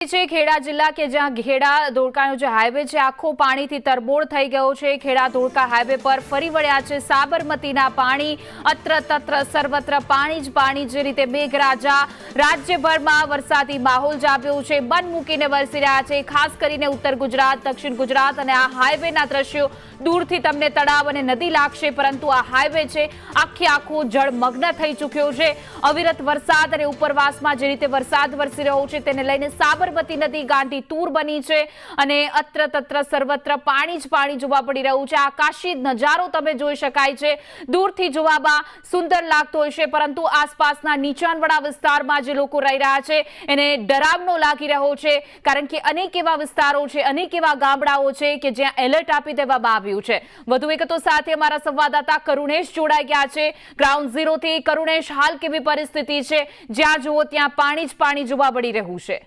ખેડા જિલ્લા કે જ્યાં ખેડા ધોળકાનો જે હાઈવે છે આખો પાણીથી તરબોળ થઈ ગયો છે। ખેડા ધોળકા હાઈવે પર ફરી વળ્યા છે સાબરમતીના પાણી। અત્ર તત્ર સર્વત્ર પાણી જ પાણી। જે રીતે મેઘરાજા રાજ્યભરમાં વરસાદી માહોલ જામ્યો છે, મન મૂકીને વરસી રહ્યા છે। ખાસ કરીને ઉત્તર ગુજરાત, દક્ષિણ ગુજરાત અને આ હાઈવેના દ્રશ્યો દૂરથી તમને તળાવ અને નદી લાગશે, પરંતુ આ હાઈવે છે આખો જળમગ્ન થઈ ચૂક્યો છે। અવિરત વરસાદ અને ઉપરવાસમાં જે રીતે વરસાદ વરસી રહ્યો છે તેને લઈને સાબરમતી નદી ગાંડી તૂર બની છે અને અત્ર તત્ર સર્વત્ર પાણી જ પાણી જોવા પડી રહ્યું છે। આકાશી નજારો તમે જોઈ શકાય છે, દૂરથી જોવામાં સુંદર લાગતો હોય છે, પરંતુ આસપાસના નીચાણવાળા વિસ્તારમાં જે લોકો રહી રહ્યા છે એને ડરાવનો લાગી રહ્યો છે, કારણ કે અનેક એવા વિસ્તારો છે, અનેક એવા ગામડાઓ છે કે જ્યાં એલર્ટ આપી દેવામાં આવ્યું છે। વધુ વિગતો સાથે અમારા સંવાદદાતા કરુણેશ જોડાઈ ગયા છે ગ્રાઉન્ડ ઝીરોથી। કરુણેશ, હાલ કેવી પરિસ્થિતિ છે? જ્યાં જુઓ ત્યાં પાણી જ પાણી જોવા મળી રહ્યું છે।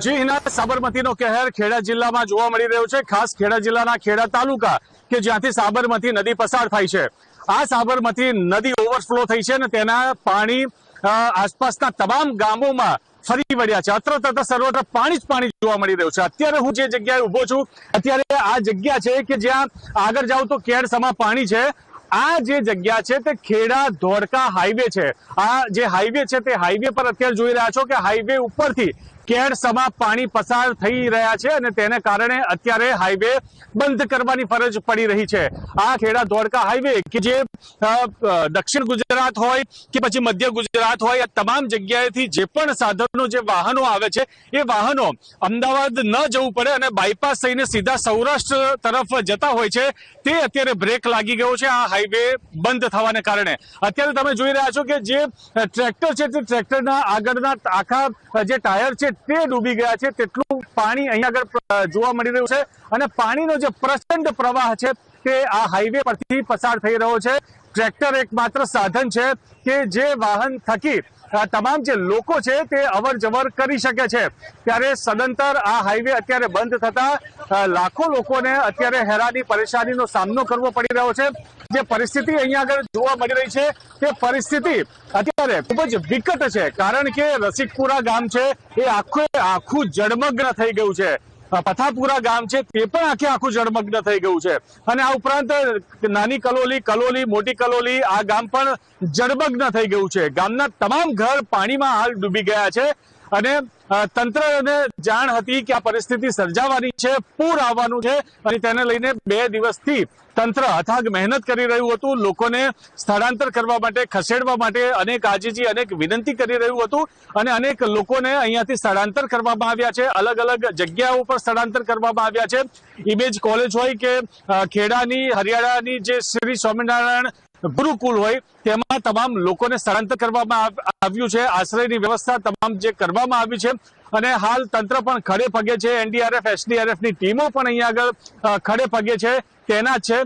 જી હિના, સાબરમતીનો કહેર ખેડા જિલ્લામાં જોવા મળી રહ્યો છે। ખાસ ખેડા જિલ્લાના ખેડા તાલુકા કે જ્યાંથી સાબરમતી નદી પસાર થાય છે, આ સાબરમતી નદી ઓવરફ્લો થઈ છે અને તેના પાણી આસપાસના તમામ ગામોમાં ફરી વળ્યા છે। અત્ર તત્ર સર્વત્ર પાણી જ પાણી જોવા મળી રહ્યું છે। અત્યારે હું જે જગ્યાએ ઉભો છું, અત્યારે આ જગ્યા છે કે જ્યાં આગળ જાઉં તો કેડસમા પાણી છે। આ જે જગ્યા છે તે ખેડા ધોળકા હાઈવે છે। આ જે હાઈવે છે તે હાઈવે પર અત્યારે જોઈ રહ્યા છો કે હાઈવે ઉપરથી કેડસમા પાણી પસાર થઈ રહ્યા છે અને તેને કારણે અત્યારે હાઈવે બંધ કરવાની ફરજ પડી રહી છે। આ ખેડા ધોળકા હાઈવે કે જે દક્ષિણ ગુજરાત હોય કે પછી મધ્ય ગુજરાત હોય, આ તમામ જગ્યાએથી જે પણ સાધનો, જે વાહનો આવે છે એ વાહનો અમદાવાદ ન જવું પડે અને બાયપાસ થઈને સીધા સૌરાષ્ટ્ર તરફ જતા હોય છે, તે અત્યારે બ્રેક લાગી ગયો છે આ હાઈવે બંધ થવાને કારણે। અત્યારે તમે જોઈ રહ્યા છો કે જે ટ્રેક્ટર છે તે ટ્રેક્ટરના આગળના આખા જે ટાયર છે તે ડૂબી ગયા છે, તેટલું પાણી અહીંયા આગળ જોવા મળી રહ્યું છે અને પાણીનો જે પ્રચંડ પ્રવાહ છે તે આ હાઈવે પરથી પસાર થઈ રહ્યો છે। ટ્રેક્ટર એકમાત્ર સાધન છે કે જે વાહન થકી તમામ જે લોકો છે તે અવર જવર કરી શકે છે, ત્યારે સદંતર આ હાઈવે અત્યારે બંધ થતા લાખો લોકોને અત્યારે હેરાની પરેશાનીનો સામનો કરવો પડી રહ્યો છે। જે પરિસ્થિતિ અહીંયા આગળ જોવા મળી રહી છે તે પરિસ્થિતિ અત્યારે ખૂબ જ વિકટ છે, કારણ કે રસિકપુરા ગામ છે એ આખું જળમગ્ન થઈ ગયું છે। પથાપુરા ગામ છે તે પણ આખું જળમગ્ન થઈ ગયું છે અને આ ઉપરાંત નાની કલોલી, મોટી કલોલી, આ ગામ પણ જળમગ્ન થઈ ગયું છે। ગામના તમામ ઘર પાણીમાં હાલ ડૂબી ગયા છે અને તંત્રને જાણ હતી કે આ પરિસ્થિતિ સર્જાવાની છે, પૂર આવવાનું છે અને તેને લઈને 2 દિવસથી તંત્ર અથાગ મહેનત કરી રહ્યું હતું। લોકોને સ્થળાંતર કરવા માટે, ખસેડવા માટે અનેક આજીજી, અનેક વિનંતી કરી રહ્યું હતું અને અનેક લોકોને અહીંયાથી સ્થળાંતર કરવામાં આવ્યા છે, અલગ અલગ જગ્યાઓ પર સ્થળાંતર કરવામાં આવ્યા છે। ઇમેજ કોલેજ હોય કે ખેડાની હરિયાણાની જે શ્રી સ્વામિનારાયણ ગુરુકુલ હોય તેમાં તમામ લોકોને સ્થળાંતર કરવામાં આવ્યું છે। આશ્રયની વ્યવસ્થા તમામ જે કરવામાં આવી છે અને હાલ તંત્ર પણ ખડે પગે છે। એનડીઆરએફ, એસડીઆરએફની ટીમો પણ અહીંયા આગળ ખડે પગે છે, તેના છે।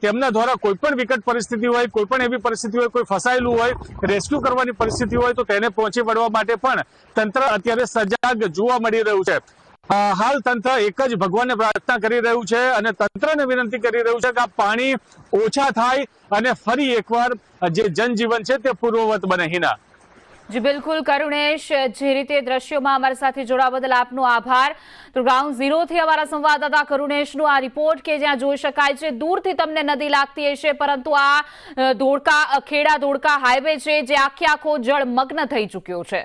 તેમના દ્વારા કોઈ પણ વિકટ પરિસ્થિતિ હોય, કોઈ પણ એવી પરિસ્થિતિ હોય, કોઈ ફસાયેલું હોય, રેસ્ક્યુ કરવાની પરિસ્થિતિ હોય તો તેને પહોંચી વળવા માટે પણ તંત્ર અત્યારે સજાગ જોવા મળી રહ્યું છે। હાલ તંત્ર એક જ ભગવાનને પ્રાર્થના કરી રહ્યું છે અને તંત્રને વિનંતી કરી રહ્યું છે કે આ પાણી ઓછા થાય અને ફરી એકવાર જે જનજીવન છે તે પૂર્વવત બને। હિના જી બિલકુલ કરુણેશ, જે રીતે દ્રશ્યોમાં અમારી સાથે જોડાવા બદલ આપનો આભાર। તો ગ્રાઉન્ડ ઝીરોથી અમારા સંવાદદાતા કરુણેશનો આ રિપોર્ટ કે જ્યાં જોઈ શકાય છે દૂરથી તમને નદી લાગતી હશે, પરંતુ આ ખેડા ધોળકા હાઈવે છે જે આખો જળમગ્ન થઈ ચૂક્યો છે।